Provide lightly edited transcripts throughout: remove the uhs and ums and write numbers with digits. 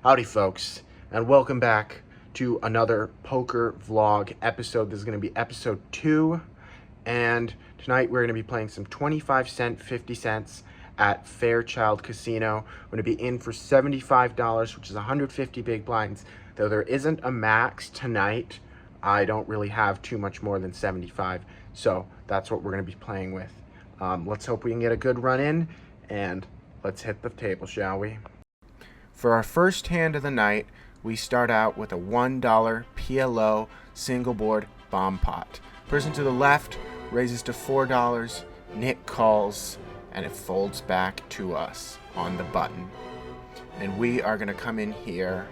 Howdy folks, and welcome back to another poker vlog episode. This is going to be episode 2, and tonight we're going to be playing some 25-cent, 50 cents at Fairchild Casino. We're going to be in for $75, which is 150 big blinds. Though there isn't a max tonight, I don't really have too much more than 75, so that's what we're going to be playing with. Let's hope we can get a good run in, and let's hit the table, shall we? For our first hand of the night, we start out with a $1 PLO single board bomb pot. Person to the left raises to $4, Nick calls, and it folds back to us on the button. And we are going to come in here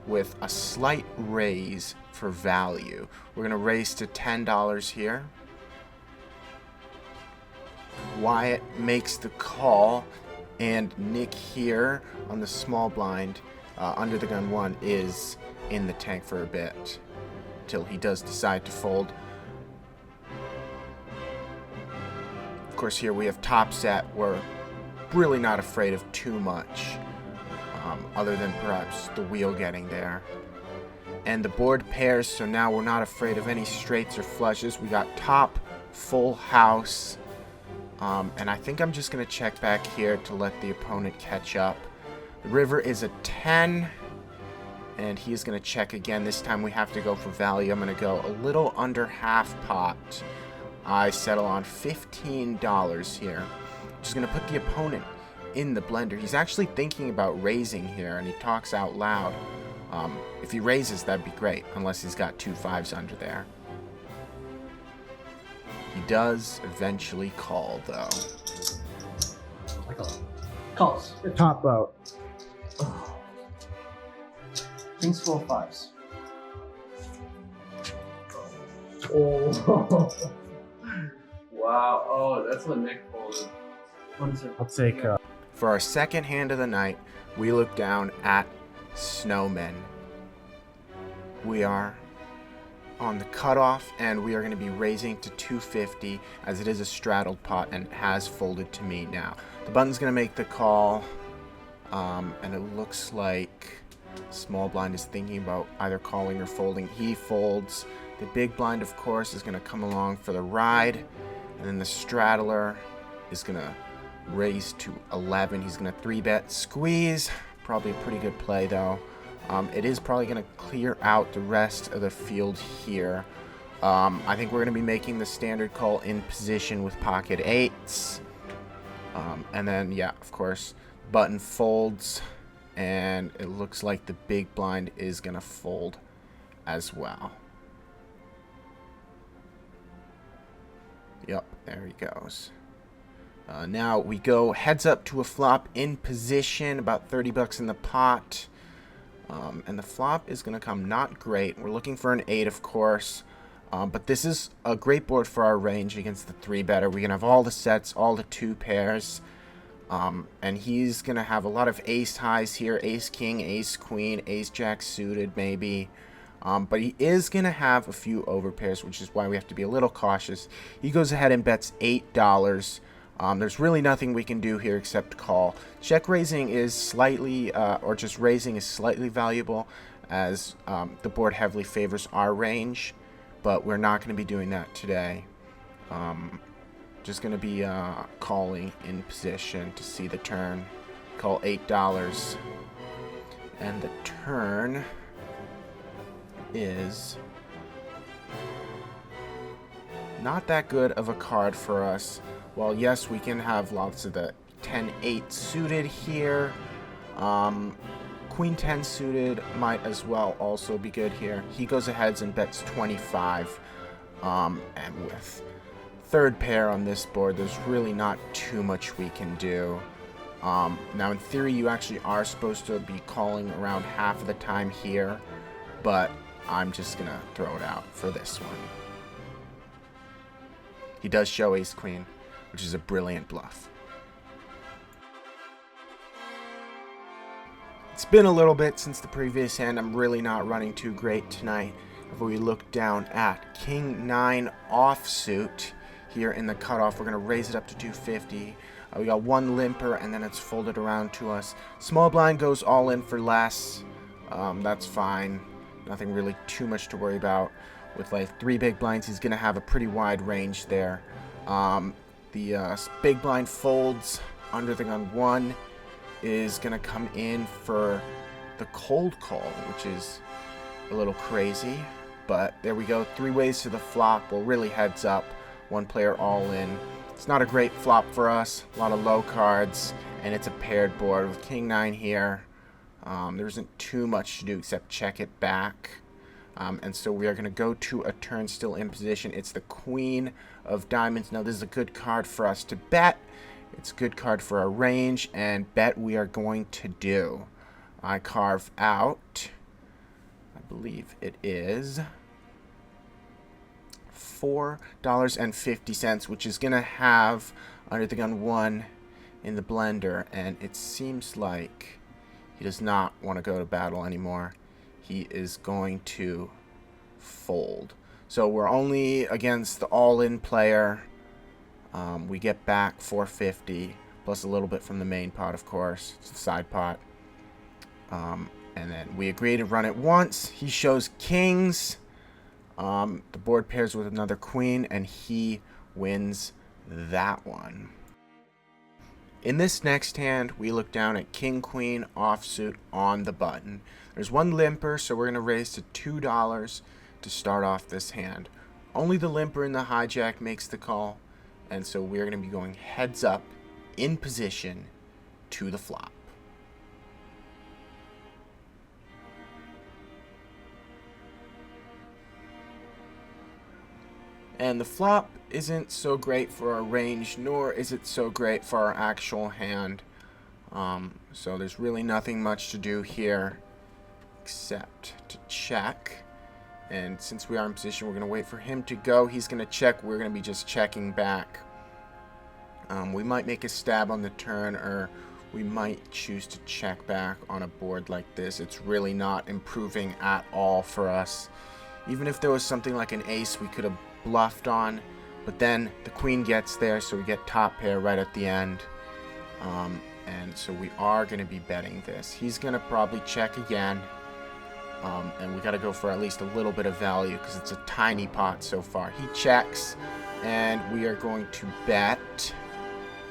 with a slight raise for value. We're going to raise to $10 here. Wyatt makes the call, and Nick here on the small blind under the gun 1 is in the tank for a bit till he does decide to fold. Of course, here we have top set. We're really not afraid of too much other than perhaps the wheel getting there. And the board pairs, so now we're not afraid of any straights or flushes. We got top, full house. And I think I'm just going to check back here to let the opponent catch up. The river is a 10, and he's going to check again. This time we have to go for value. I'm going to go a little under half pot. I settle on $15 here. Just going to put the opponent in the blender. He's actually thinking about raising here, and he talks out loud. If he raises, that'd be great, unless he's got 2 5s under there. He does eventually call, though. I call. Calls. Top boat. Kings full of 5s. Oh. Wow. Oh, that's what Nick folded. What is it? I'll take For our second hand of the night, we look down at Snowmen. We are on the cutoff, and we are going to be raising to 250 as it is a straddled pot and it has folded to me now. The button's going to make the call, and it looks like small blind is thinking about either calling or folding. He folds. The big blind, of course, is going to come along for the ride, and then the straddler is going to raise to 11. He's going to 3-bet squeeze. Probably a pretty good play, though. It is probably going to clear out the rest of the field here. I think we're going to be making the standard call in position with pocket 8s. And then, yeah, of course, button folds. And it looks like the big blind is going to fold as well. Yep, there he goes. Now we go heads up to a flop in position, about 30 bucks in the pot. And the flop is going to come not great. We're looking for an 8, of course. But this is a great board for our range against the 3-better. We can have all the sets, all the 2 pairs. And he's going to have a lot of ace highs here. Ace king, ace queen, ace jack suited maybe. But he is going to have a few overpairs, which is why we have to be a little cautious. He goes ahead and bets $8. There's really nothing we can do here except call. Check raising is slightly, or just raising is slightly valuable as the board heavily favors our range, but we're not going to be doing that today. Just going to be calling in position to see the turn. Call $8. And the turn is not that good of a card for us. Well, yes, we can have lots of the 10-8 suited here. Queen 10 suited might as well also be good here. He goes ahead and bets 25. And with 3rd pair on this board, there's really not too much we can do. Now, in theory, you actually are supposed to be calling around half of the time here, but I'm just going to throw it out for this one. He does show ace-queen, which is a brilliant bluff. It's been a little bit since the previous hand. I'm really not running too great tonight. If we look down at King 9 offsuit here in the cutoff, we're going to raise it up to 250. We got one limper, and then it's folded around to us. Small blind goes all in for less. That's fine. Nothing really too much to worry about. With like 3 big blinds, he's going to have a pretty wide range there. The big blind folds under the gun 1 is going to come in for the cold call, which is a little crazy. But there we go. 3 ways to the flop. Well, really heads up. 1 player all in. It's not a great flop for us. A lot of low cards, and it's a paired board with King 9 here. There isn't too much to do except check it back. And so we are going to go to a turn still in position. It's the Queen of Diamonds. Now, this is a good card for us to bet. It's a good card for our range, and bet we are going to do. I carve out, I believe it is $4.50, which is going to have under the gun 1 in the blender, and it seems like he does not want to go to battle anymore. He is going to fold. So we're only against the all-in player. We get back $4.50 plus a little bit from the main pot, of course. It's the side pot. And then we agree to run it once. He shows kings. The board pairs with another queen, and he wins that one. In this next hand, we look down at king, queen, offsuit on the button. There's 1 limper, so we're going to raise to $2 to start off this hand. Only the limper in the hijack makes the call, and so we're going to be going heads up in position to the flop. And the flop isn't so great for our range, nor is it so great for our actual hand. So there's really nothing much to do here except to check. And since we are in position, we're going to wait for him to go. He's going to check. We're going to be just checking back. We might make a stab on the turn, or we might choose to check back on a board like this. It's really not improving at all for us. Even if there was something like an ace we could have bluffed on, but then the queen gets there, so we get top pair right at the end. And so we are going to be betting this. He's going to probably check again. And we got to go for at least a little bit of value because it's a tiny pot so far. He checks, and we are going to bet.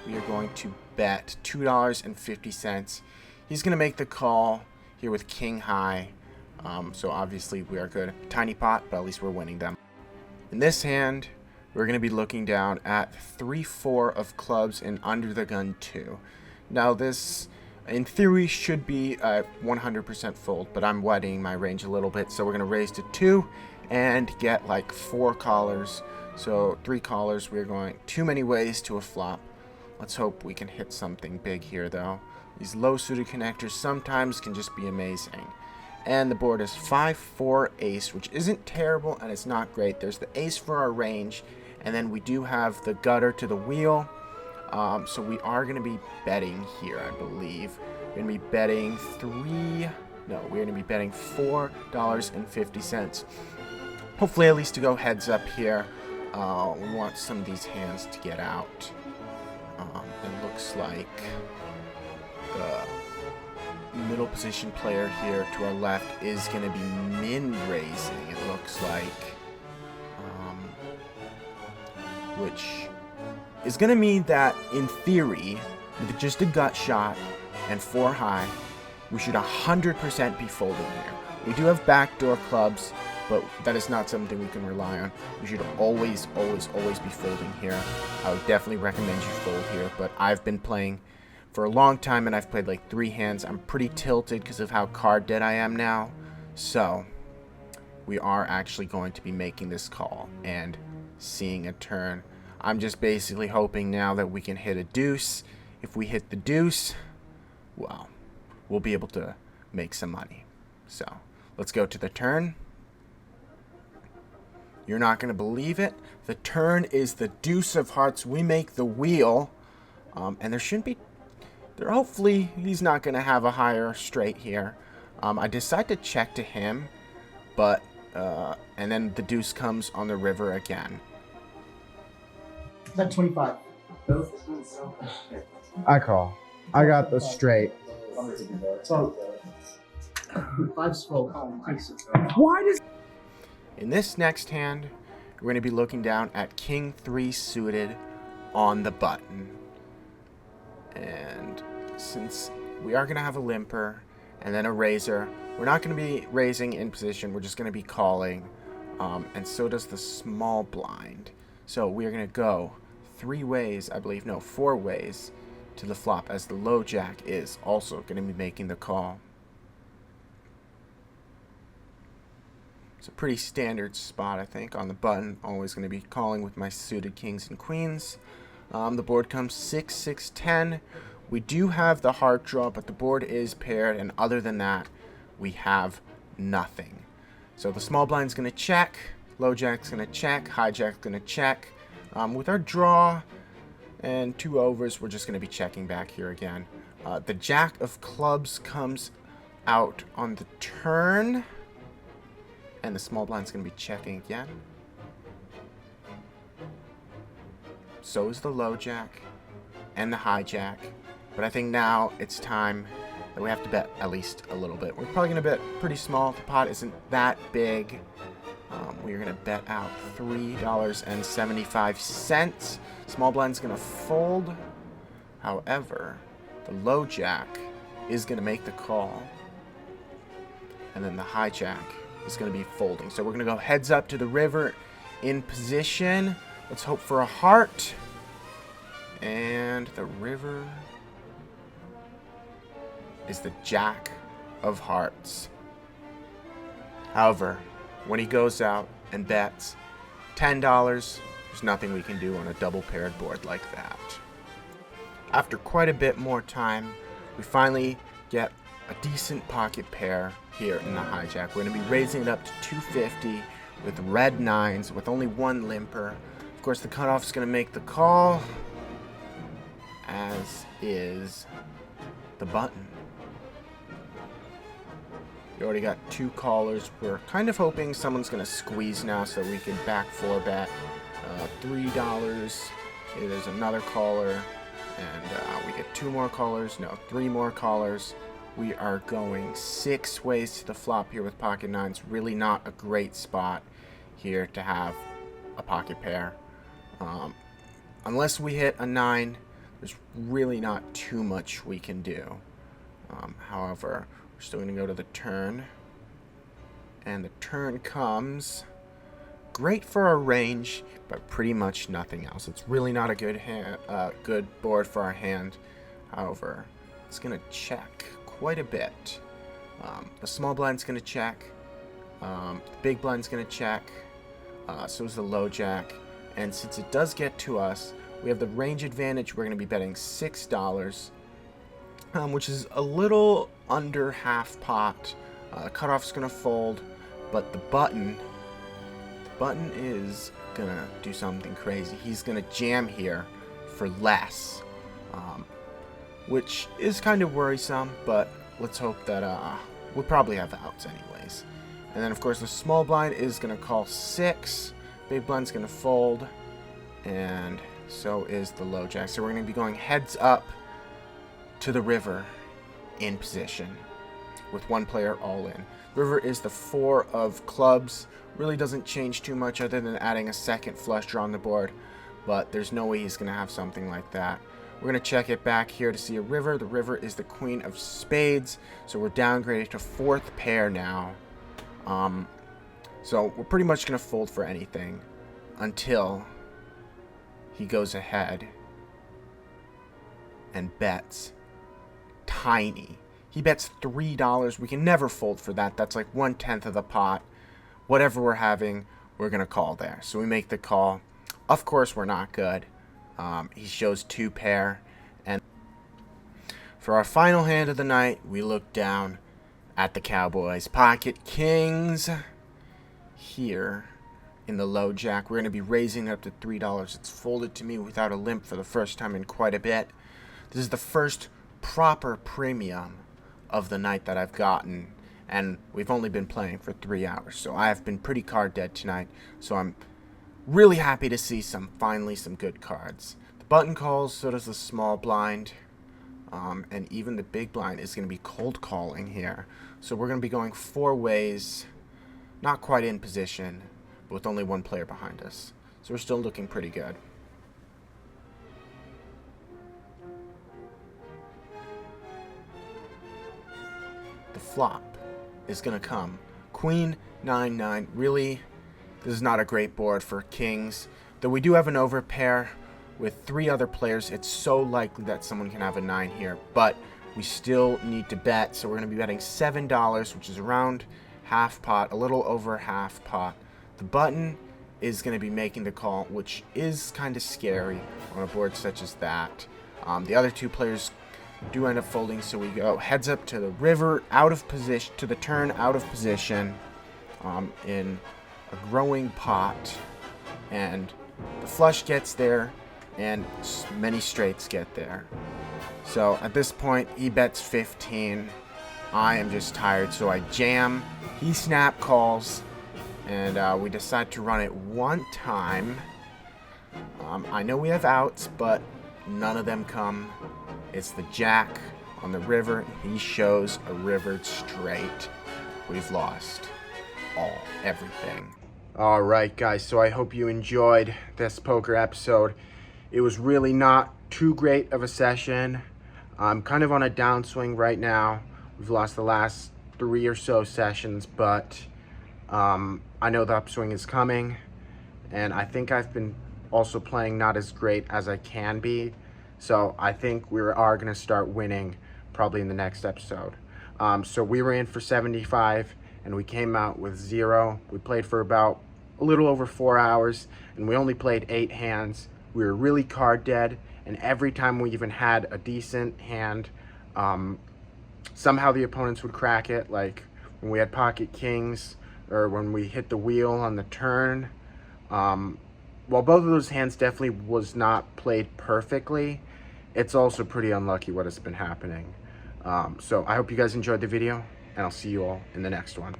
We are going to bet $2.50. He's going to make the call here with king high. So obviously we are good. Tiny pot, but at least we're winning them. In this hand, we're going to be looking down at 3-4 of clubs and under the gun 2. Now this, in theory, should be a 100% fold, but I'm widening my range a little bit, so we're going to raise to 2 and get like 4 callers. So 3 callers, we're going too many ways to a flop. Let's hope we can hit something big here, though. These low suited connectors sometimes can just be amazing. And the board is 5-4 ace, which isn't terrible and it's not great. There's the ace for our range, and then we do have the gutter to the wheel. So we are going to be betting here, I believe. We're going to be betting we're going to be betting $4.50. Hopefully at least to go heads up here. We want some of these hands to get out. It looks like the middle position player here to our left is going to be min raising, it looks like, which is going to mean that in theory, with just a gut shot and 4 high, we should 100% be folding here. We do have backdoor clubs, but that is not something we can rely on. We should always be folding here. I would definitely recommend you fold here, but I've been playing for a long time, and I've played like 3 hands. I'm pretty tilted because of how card dead I am now. So we are actually going to be making this call and seeing a turn. I'm just basically hoping now that we can hit a deuce. If we hit the deuce, well, we'll be able to make some money. So let's go to the turn. You're not going to believe it. The turn is the deuce of hearts. We make the wheel, and hopefully he's not going to have a higher straight here. I decide to check to him, but and then the deuce comes on the river again. Is that 25? I call. I got the straight. So, 5's full. Thanks. Why does In this next hand, we're going to be looking down at King 3 suited on the button. And since we are going to have a limper and then a raiser, we're not going to be raising in position. We're just going to be calling. And so does the small blind. So we are going to go 3 ways, I believe. No, 4 ways to the flop, as the low jack is also going to be making the call. It's a pretty standard spot, I think, on the button. Always going to be calling with my suited kings and queens. The board comes 6, 6, 10. We do have the heart draw, but the board is paired, and other than that, we have nothing. So the small blind's going to check, low jack's going to check, high jack's going to check. With our draw and 2 overs, we're just going to be checking back here again. The jack of clubs comes out on the turn. And the small blind's going to be checking again. So is the low jack and the high jack. But I think now it's time that we have to bet at least a little bit. We're probably going to bet pretty small. The pot isn't that big. We're going to bet out $3.75. Small blind's going to fold. However, the low jack is going to make the call. And then the high jack is going to be folding. So we're going to go heads up to the river in position. Let's hope for a heart. And the river is the jack of hearts. However, when he goes out and bets $10, there's nothing we can do on a double paired board like that. After quite a bit more time, we finally get a decent pocket pair here in the hijack. We're going to be raising it up to 250 with red 9s with only 1 limper. Of course, the cutoff is going to make the call, as is the button. We already got 2 callers. We're kind of hoping someone's going to squeeze now so we can back 4 bet. $3. There's another caller, and we get 2 more callers. No, 3 more callers. We are going 6 ways to the flop here with pocket 9s. Really not a great spot here to have a pocket pair. Unless we hit a 9, there's really not too much we can do. However, we're still going to go to the turn. And the turn comes great for our range, but pretty much nothing else. It's really not a good good board for our hand. However, it's going to check quite a bit. The small blind's going to check. The big blind's going to check. So is the low jack. And since it does get to us, we have the range advantage. We're going to be betting $6, which is a little under half pot. Cutoff's going to fold, but the button is going to do something crazy. He's going to jam here for less. Which is kind of worrisome, but let's hope that we'll probably have outs anyways. And then, of course, the small blind is going to call 6. Big blind's going to fold, and so is the low jack. So we're going to be going heads up to the river in position with 1 player all in. River is the 4 of clubs. Really doesn't change too much other than adding a second flush draw on the board, but there's no way he's going to have something like that. We're going to check it back here to see a river. The river is the queen of spades, so we're downgraded to 4th pair now. So we're pretty much going to fold for anything until he goes ahead and bets tiny. He bets $3. We can never fold for that. That's like 1/10 of the pot. Whatever we're having, we're going to call there. So we make the call. Of course, we're not good. He shows 2 pair. And for our final hand of the night, we look down at the Cowboys. Pocket kings here in the low jack. We're going to be raising it up to $3. It's folded to me without a limp for the first time in quite a bit. This is the first proper premium of the night that I've gotten, and we've only been playing for 3 hours, so I have been pretty card dead tonight. So I'm really happy to see finally some good cards. The button calls, so does the small blind. And even the big blind is going to be cold calling here. So we're going to be going 4 ways, not quite in position, but with only 1 player behind us. So we're still looking pretty good. The flop is going to come Queen 9-9. Really, this is not a great board for kings. Though we do have an overpair with 3 other players, it's so likely that someone can have a 9 here. But we still need to bet, so we're going to be betting $7, which is around half pot, a little over half pot. The button is going to be making the call, which is kind of scary on a board such as that. The other 2 players do end up folding, so we go heads up to the river, out of position, to the turn, out of position, in a growing pot, and the flush gets there, and many straights get there. So at this point, he bets 15. I am just tired, so I jam. He snap calls, and we decide to run it 1 time. I know we have outs, but none of them come. It's the jack on the river. He shows a rivered straight. We've lost everything. Alright guys, so I hope you enjoyed this poker episode. It was really not too great of a session. I'm kind of on a downswing right now. We've lost the last 3 or so sessions, but I know the upswing is coming, and I think I've been also playing not as great as I can be. So I think we are going to start winning probably in the next episode. So we were in for 75 and we came out with 0. We played for about a little over 4 hours and we only played 8 hands. We were really card dead, and every time we even had a decent hand, somehow the opponents would crack it, like when we had pocket kings or when we hit the wheel on the turn. While both of those hands definitely was not played perfectly, it's also pretty unlucky what has been happening. So I hope you guys enjoyed the video, and I'll see you all in the next one.